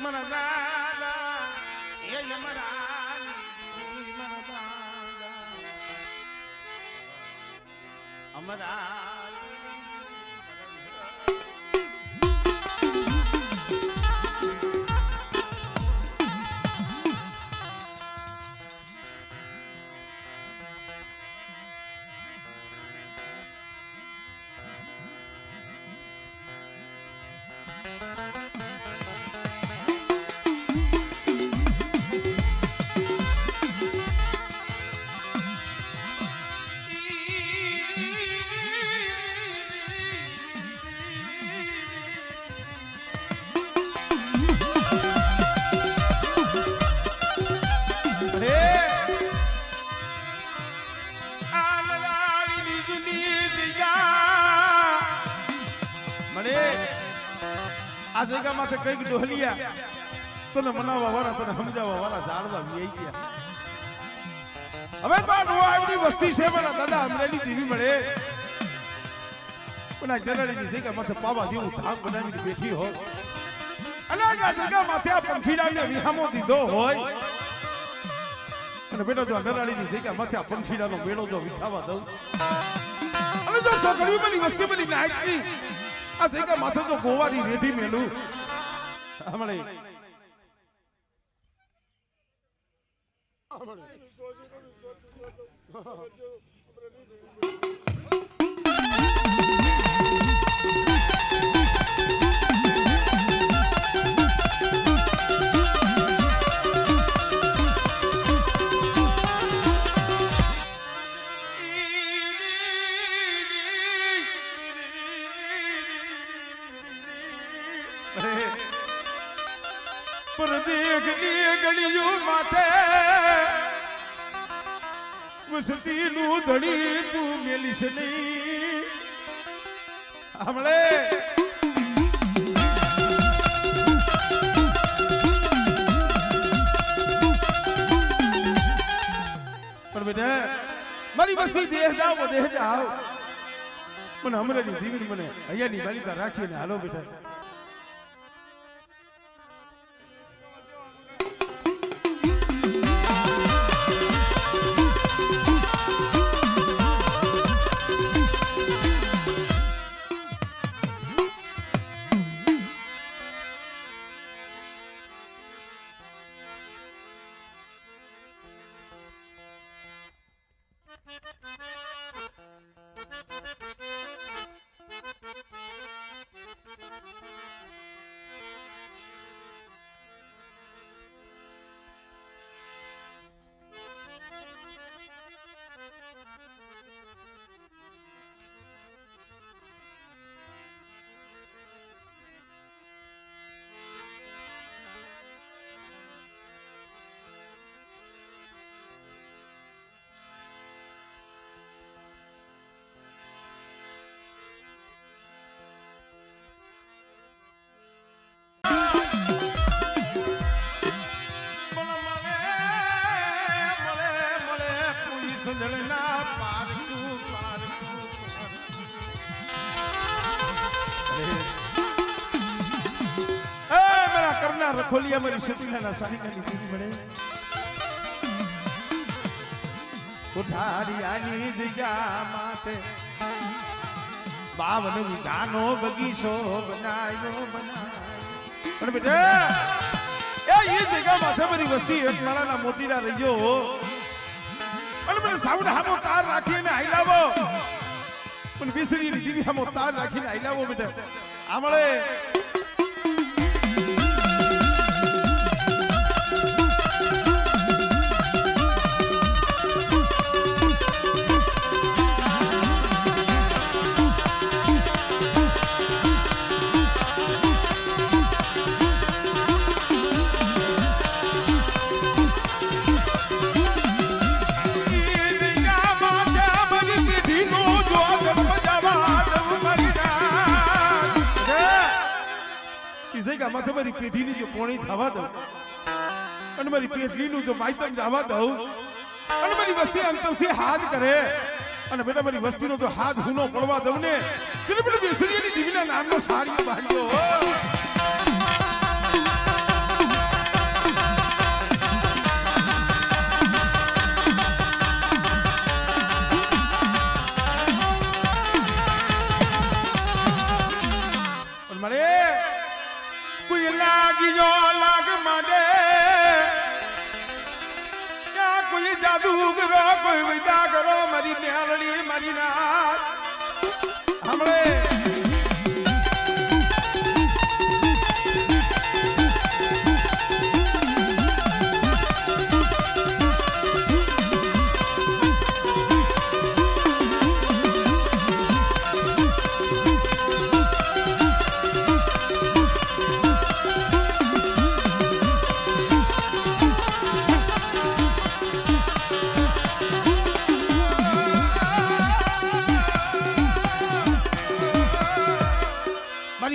મરા દાદા એ યમરાજ મરા દાદા અમરા આ જગ્યામાંથી કઈક ડોહલિયા તને મનાવવા વાળા તને સમજાવવા વાળા જાણવા વી ગયા. હવે તો આવડી વસ્તી છે મારા દાદા અમરેલી દેવી મળે પણ આ ગરાડીની જગ્યામાંથી પાવા જેવું ધામ બનાવીને બેઠી હોય અને આ જગ્યામાંથી આ પંખીડાને વિહામો દીધો હોય અને બેટો જો ગરાડીની જગ્યામાંથી આ પંખીડાનો મેળો જો વિખાવા દઉં અને જો છોકરીઓ બની વસ્તી બની નાખી આ જગ્યા માથે તો ગોવાની રેડી મેલું હમણે पर देख लिए गलियों माथे वसती नु धड़ी तू मेलिस नहीं हमले पर बेटा मारी बस्ती देह जाओ मन हमरे नी दीवनी मने अया नी बालिका राखी ने हालो बेटा संजलना पारकू पारकू ए मेरा करना रखोलिया मेरी सुतीला ना साड़ी का नीति बड़े उठारी आनी जग्या माते बावन विधानो बगीचो बनायो पण बेटा ए ये जगह माथे मेरी वस्ती एक मारा ना मोतीरा रहियो અને મને સાઉન્ડ હામો તાર રાખીને આઈલાવો પણ બિસરી ની દીવી હામો તાર રાખીને આઈલાવો બેટા આમળે माथे मारी पेटी नी जो पोणी खावा दो अन मारी पेटली नु जो माइतम जावा दो अन मारी वस्ती अंकल से हाथ करे अन बेटा मारी वस्ती नो जो हाथ हुनो पड़वा दो ने फिर बेटा बेसरी नी दिविना नाम नो साड़ी बांधो દુગરો કોઈ વિદા કરો મારી ન્યાલડી મારી નાથ હમણે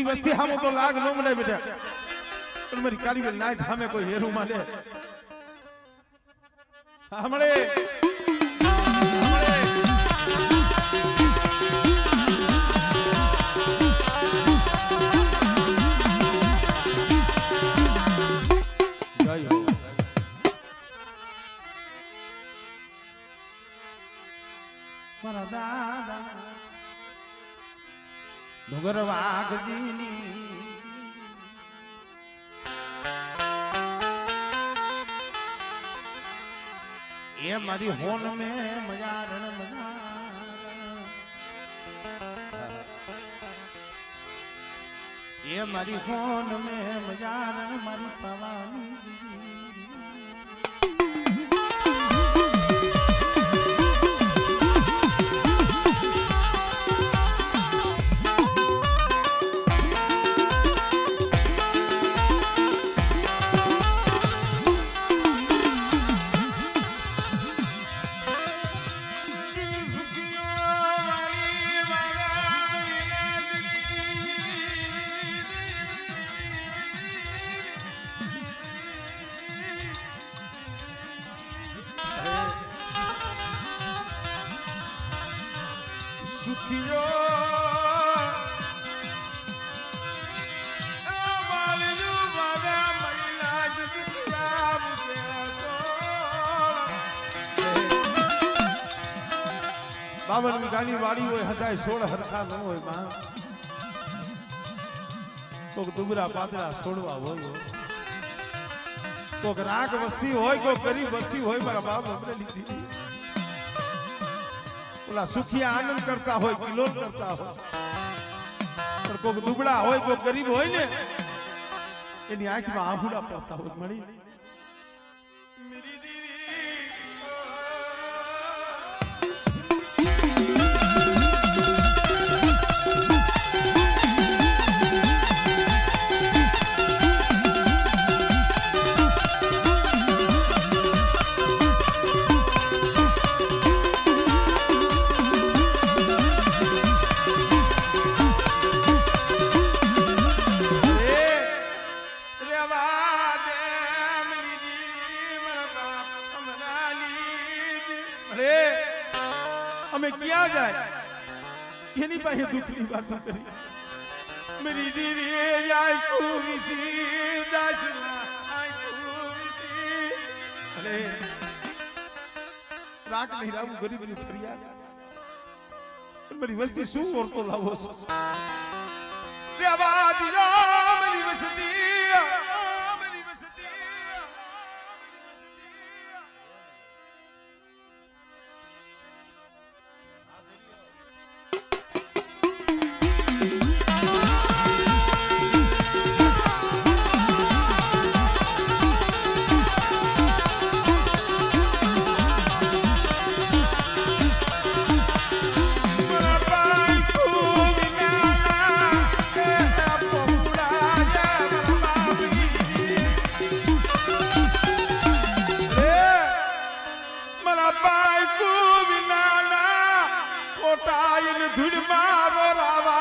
वस्ती हम तो लाग नो मले बेटा पर मेरी कारीगर नाय हमें कोई हेरू माले हमले जय हो मारा दादा डोगर वाघजीनी ये मारी होन में मजारण ये मारी होन में मजारण मारी पवानी सुखियो वालियो बाबा महिला जितिया मुझे बाबन में गानी वाली होए हजाए 16 हरखा न होए मां कोक दुबरा पातळा छोड़वा होय कोक राग वस्ती होय को गरीब वस्ती होय मारा बाप हमने लिखी सुखिया आनंद करता हो किलोल करता हो पर कोई दुबड़ा हो कोई गरीब हो ने एनी आंख में आंखुड़ा पड़ता हो मड़ी मेरी हमें क्या जाए ये नहीं पाए दुख की बात करी मेरी दीदी जाए कुसी दाशना आई कुसी अरे राग नहीं राम गरीब ने फरियाद मेरी वस्ती सू और तो लावो रे आवाज या मेरी वस्ती धुड़ मारो रावा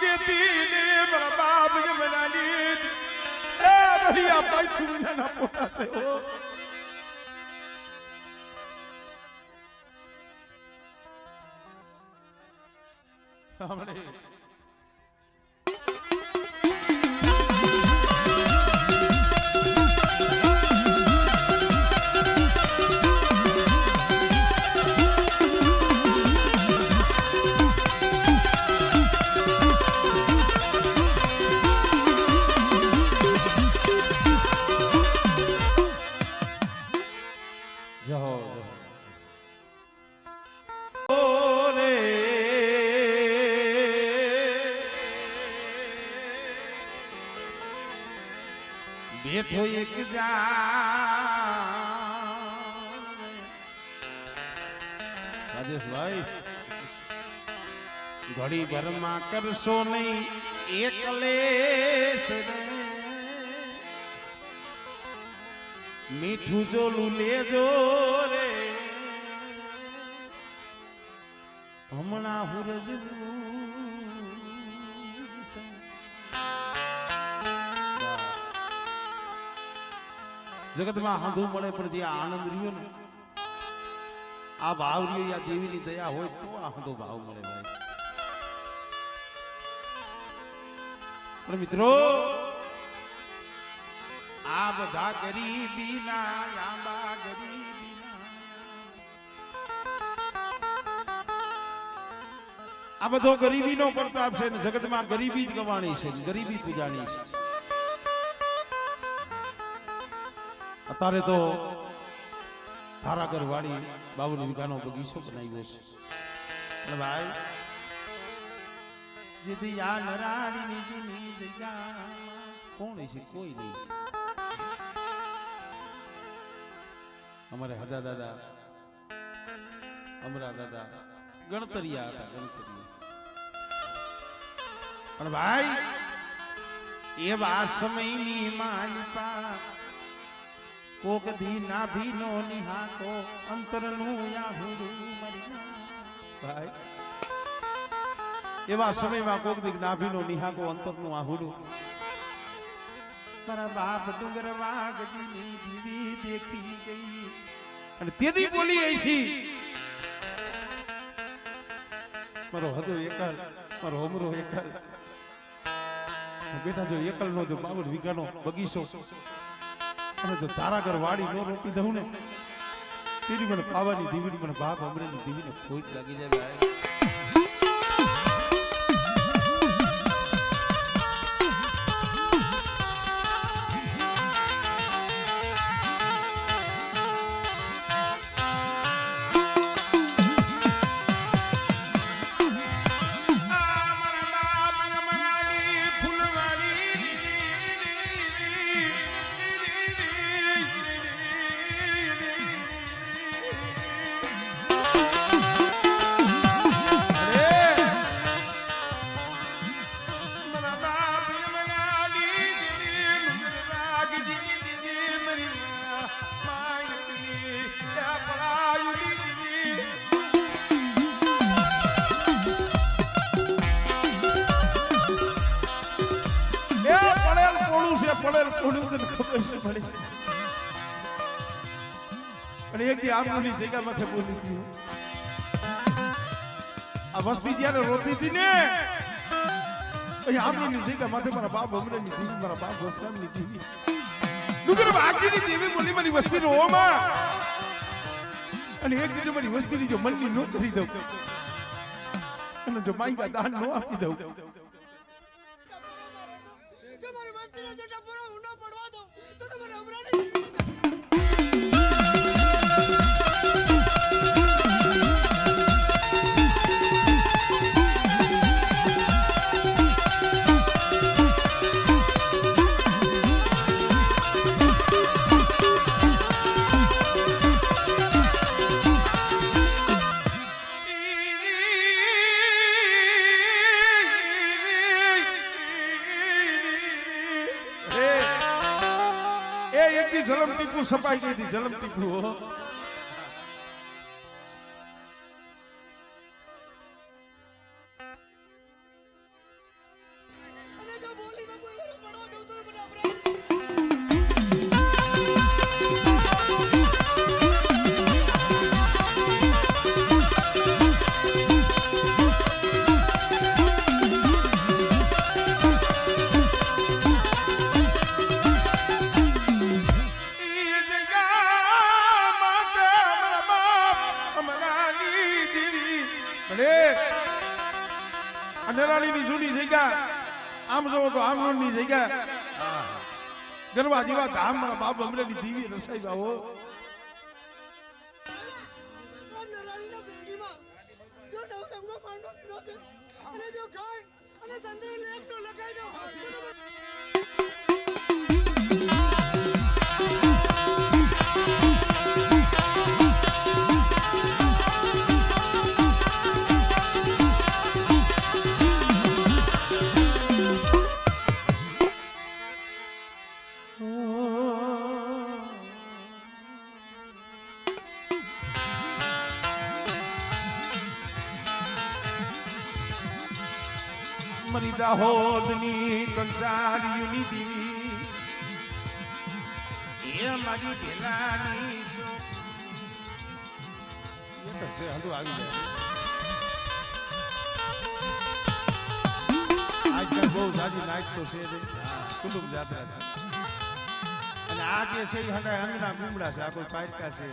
देती ने बर्बाद बना ली ए बढ़िया भाई खुलना ना पोटा से हो हमने जय हो બેઠો એક જા રાજેશભાઈ ઘડી ભરમાં કરશો નહીં એકલેશ રે મીઠું જોલું લેજો રે હમણાં હુરજવું જગતમાં હાંધું મળે પણ જે આનંદ રહ્યો ને આ ભાવ રહ્યો યા દેવીની દયા હોય તો આ હાંધો ભાવ મળે ભાઈ. પણ મિત્રો આ બધા ગરીબીના આંબા ગરીબીના આ બધો ગરીબીનો પ્રતાપ છે ને જગતમાં ગરીબી જ ગવાણી છે ગરીબી પૂજાણી છે. અત્યારે તો ધારાગર વાળી 52 વીઘાનો બગીચો બનાવ્યો છે. ભાઈ જેથી આ નરાડીની જૂની જગ્યા કોણ છે કોઈ નહીં. અમારે હદા દાદા અમરા દાદા ગણતરિયા હતા ગણતરિયા. પણ ભાઈ એવા સમયની માલિકા કોક દી નાભીનો નિહાકો અંતરનું યાહુડું મરી ભાઈ. એવા સમયમાં કોક દી નાભીનો નિહાકો અંતરનું આહુડું મારા બાપ ડુંગર વાગજીની દીવી દેખી ગઈ અને તેદી બોલી એસી મારો હદો એકલ મારો હમરો એકલ. બેટા જો એકલનો જો 52 વીઘાનો બગીચો અને જો તારાગર વાડી નો રોપી દઉં ને તેની મને પાવાની દીવીની મને બાપ અમરેની દીવીને ખોટ લાગી જાય ભાઈ. પડેલ કોનું તને ખબર છે પડે. અને એક દી આમની જગ્યા માથે બોલી ગયું આ વસ્તી જ્યારે રોતી હતી ને આમની જગ્યા માથે મારા બાપ અમરેની દીવી મારા બાપ વસકામની દીવી ડુંગર વાગીની દેવી બોલી મારી વસ્તી નો ઓમાં અને એક દી મારી વસ્તીની જો મનની નો કરી દઉં અને જો માઈકા દાન નો આપી દઉં જલમ ટીપુ સપાઈ ગઈ હતી જલમ ટીપુ નરાણીની જૂની જગ્યા આમ જોવો તો આમની જગ્યા ગરબા જેવા ધામ બાપ અમરેની દીવી રસાઈ બાવો અને ચંદ્ર લેખ નો લગાઈ દો મની દાહોદની કંસારીયુની દીવી એ મારી ભેલાની એ તો છે હલુ આવી જાય આજકાલ બહુ જાજી નાચ તો છે કુટુંબ જાત્રા છે અને આ જે છે એ હંડા અંગના ગુમડા છે આ કોઈ પાયકા છે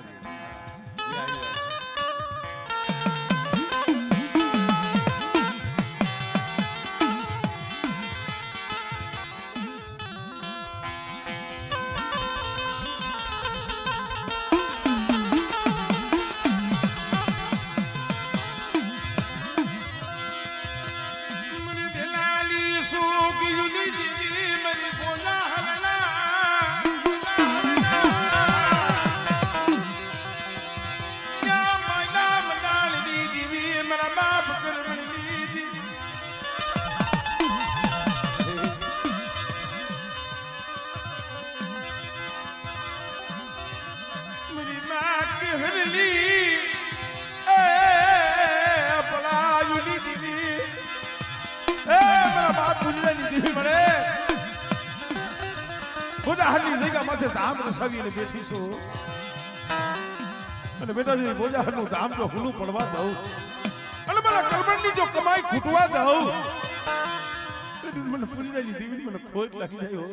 બેઠી છું અને બેટા જો બોજાનું ધામ તો હુલું પડવા દઉં અને મારા કરમણની જો કમાઈ ખૂટવા દઉં મને પૂરી દેવી મને ખોટ લાગી જાય હો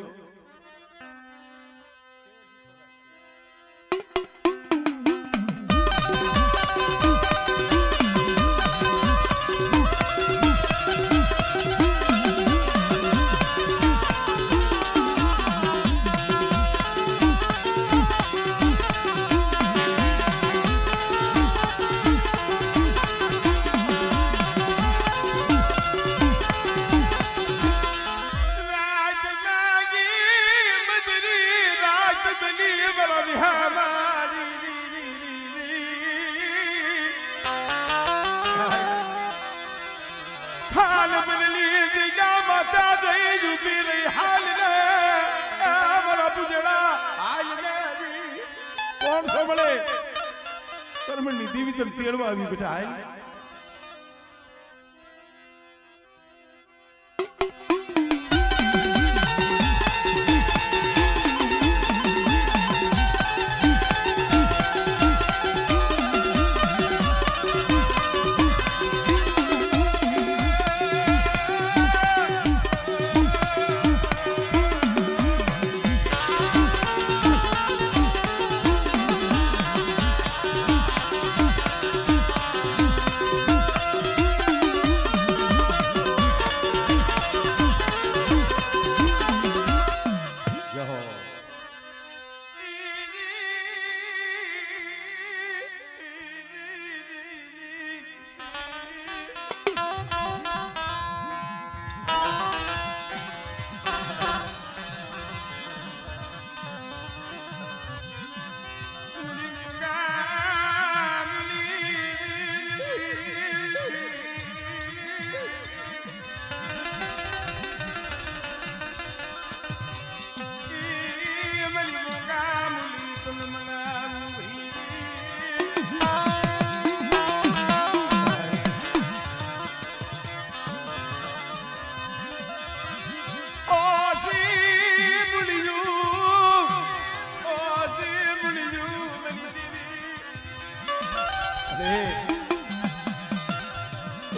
કરમણની દેવી તને તેડવા આવી બેટા હાલ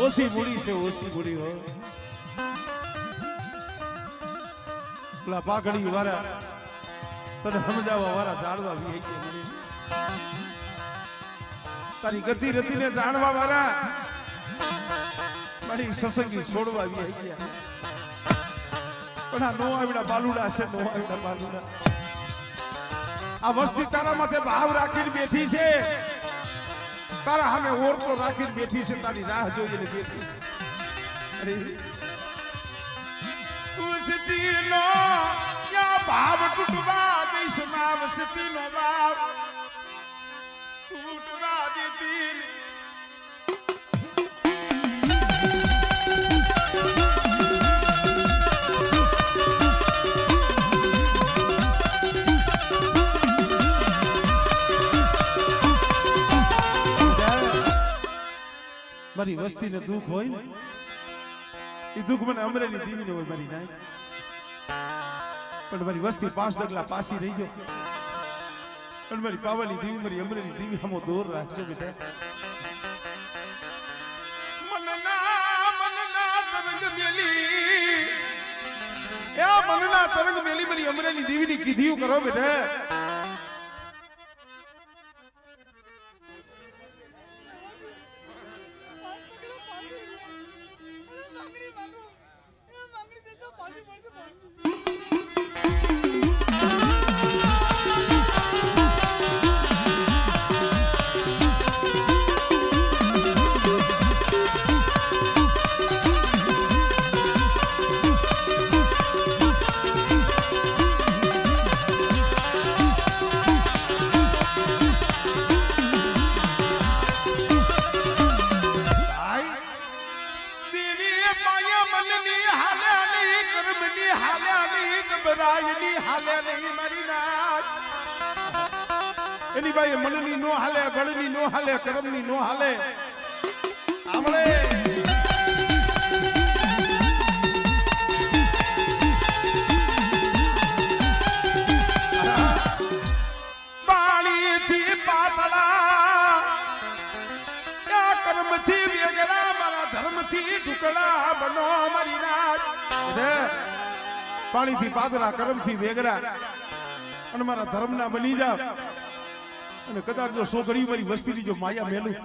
ઓછી બુડી છે ઓછી બુડી હો પેલા પાકડી વાળા તને સમજાવવા વાળા જાણવા બી કે તારી ગતિ રતીને જાણવા વાળા મારી સસંગી છોડવા બી ગયા પણ આ નો આવડા બાલુડા છે નો આવડા બાલુડા આ વસ્તી તારા માથે ભાવ રાખીને બેઠી છે તારા સામે ઓરતો રાખીને બેઠી છે તારી રાહ જોઈને બેઠી છે અરે ઉસતીનો યા ભાવ તૂટવા દઈશ નામ સતીનો ભાવ તૂટવા દેતી મારી વસ્તીને દુઃખ હોય ને એ દુઃખ મને અમરેલી દીવીને હોય મારી નાય, પણ મારી વસ્તી 5 ડગલા પાછી રહી ગયો, પણ મારી પાવાની દીવી મારી અમરેલી દીવી હમો દોર રાખજો બેટા. મનના તરંગ મેલી મારી અમરેલી દીવીની કીધી કરો બેટા. એની ભાઈ મનની નો હાલે, ગળની નો હાલે, કરમની નો હાલે. આમળે પાણીથી પાતળા, કર્મથી વેગળા, મારા ધર્મથી ઢુકડા બનો મારી નાચ. પાણીથી પાતળા, કર્મથી વેગળા અને મારા ધર્મના બની જાવ. અને કદાચ જો છોકરી મારી વસ્તીની જો માયા મેલું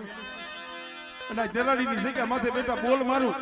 અને દલાડીની જગ્યા માથે બેટા બોલ મારું,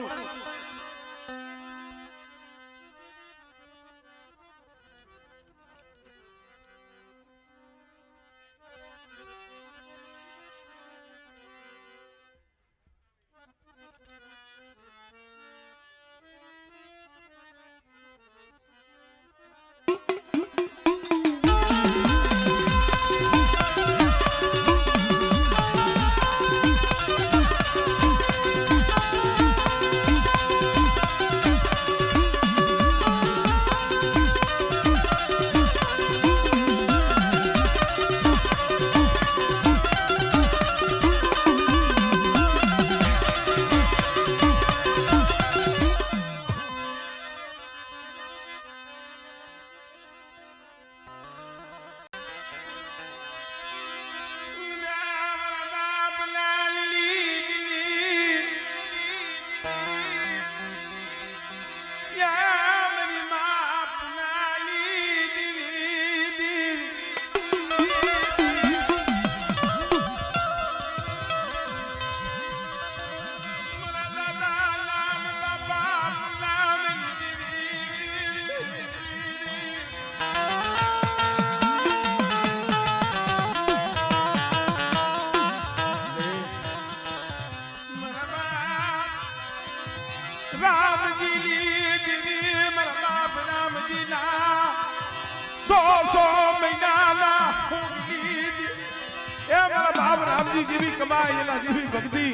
રામજી જેવી કમાઈ એના જેવી ભક્તિ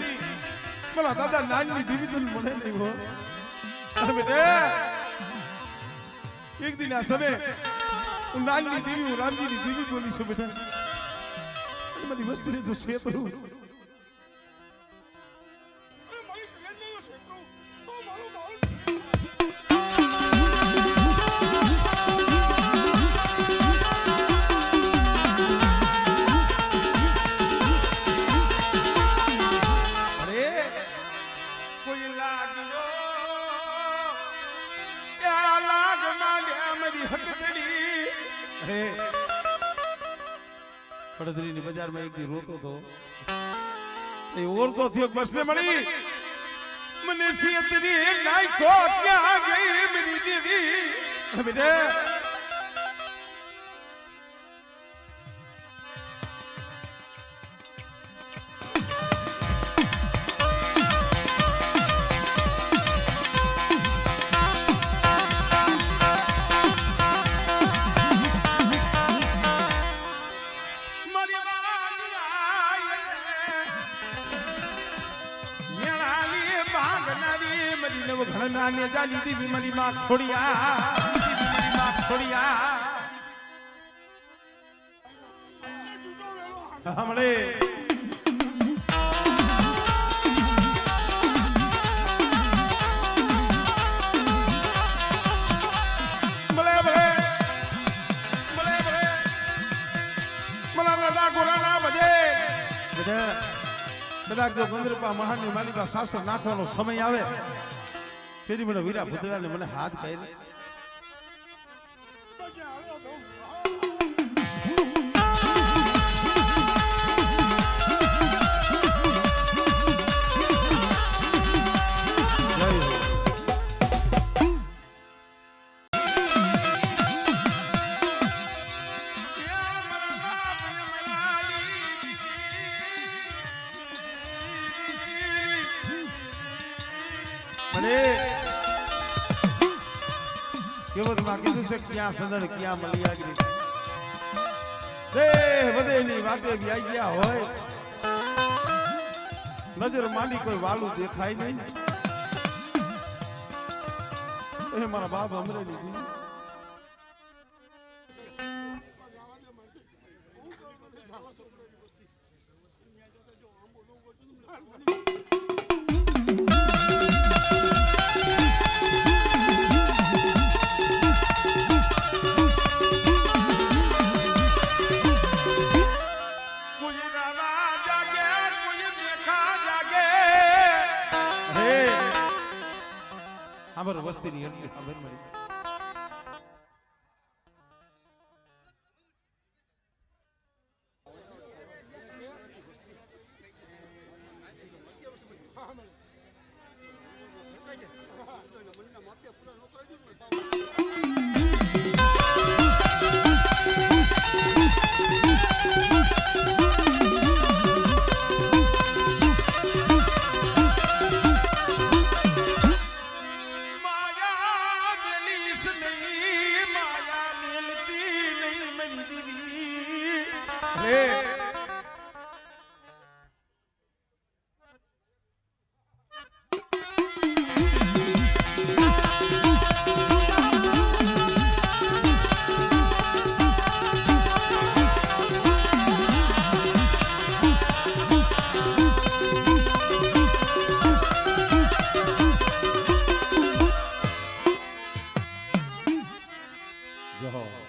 મારા દાદા નાનની દીવી તો મને નહીં હો. બેટા એક દિન આ સમય હું નાનની દેવી, હું રામજીની દેવી બોલી છું બેટા. બધી વસ્તુને જો શેતરું પડદરીની બજારમાં એક દી રોતો તો એ ઓરતો થયો બસને મળી મને સિયતરી નાખો ક્યાં ગઈ મેરી દેવી. બેટા ઘણા જાલી દીવી મારી માં છોડિયા હમણે અને કદાચ જો ગંગરપા મહાનની માલિકા શાસન નાખવાનો સમય આવે તેથી મને વીરા ભદ્રાને મને હાથ કરી કેવતમાં કીધું છે ક્યાં સદન ક્યાં મલિયાગરી રે બધેની વાતે વ્યાઈ ગયા હોય નજર માંડી કોઈ વાલું દેખાય નહીં એ મારા બાપ અમરેલી થી વસ્તી ની હસ્તી ખબર મળી જો